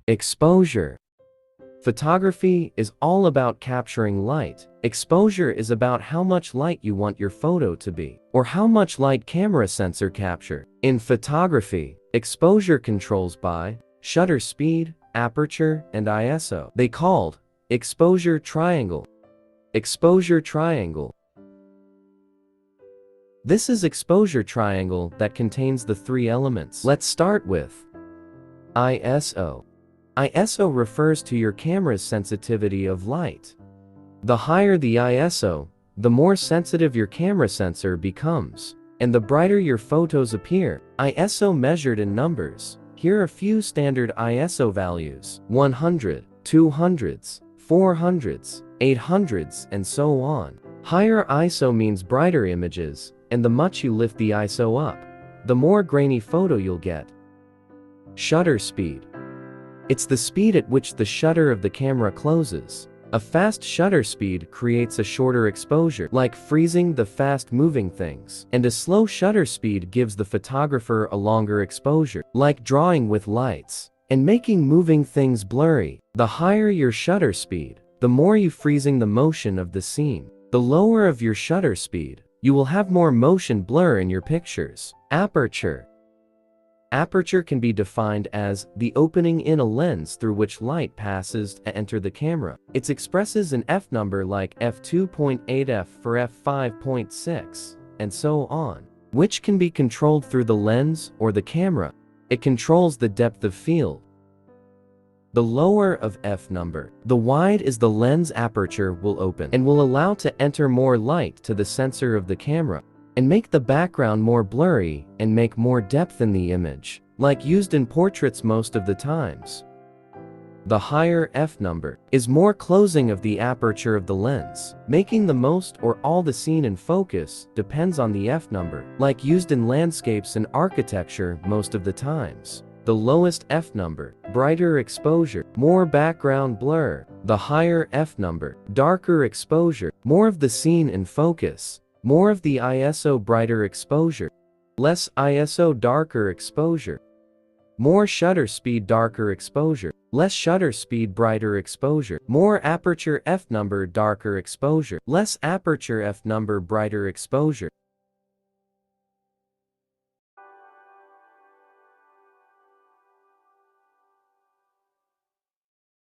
Exposure. Photography is all about capturing light. Exposure is about how much light you want your photo to be, or how much light camera sensor capture. In photography, exposure controls by shutter speed, aperture, and ISO. They called exposure triangle. Exposure triangle. This is exposure triangle that contains the three elements. Let's start with ISO. ISO refers to your camera's sensitivity of light. The higher the ISO, the more sensitive your camera sensor becomes, and the brighter your photos appear. ISO measured in numbers. Here are a few standard ISO values: 100, 200s, 400s, 800s, and so on. Higher ISO means brighter images, and the much you lift the ISO up, the more grainy photo you'll get. Shutter speed. It's the speed at which the shutter of the camera closes. A fast shutter speed creates a shorter exposure, like freezing the fast-moving things. And a slow shutter speed gives the photographer a longer exposure, like drawing with lights and making moving things blurry. The higher your shutter speed, the more you freezing the motion of the scene. The lower of your shutter speed, you will have more motion blur in your pictures. Aperture. Aperture can be defined as the opening in a lens through which light passes to enter the camera. It expresses an f number like f2.8 for f5.6, and so on, which can be controlled through the lens or the camera. It controls the depth of field. The lower of f number, the wide is the lens aperture will open and will allow to enter more light to the sensor of the camera, and make the background more blurry and make more depth in the image, like used in portraits most of the times. The higher f number is more closing of the aperture of the lens, making the most or all the scene in focus depends on the f number, like used in landscapes and architecture most of the times. The lowest f number, brighter exposure, more background blur. The higher f number, darker exposure, more of the scene in focus. More of the ISO, brighter exposure. Less ISO, darker exposure. More shutter speed, darker exposure. Less shutter speed, brighter exposure. More aperture f number, darker exposure. Less aperture f number, brighter exposure.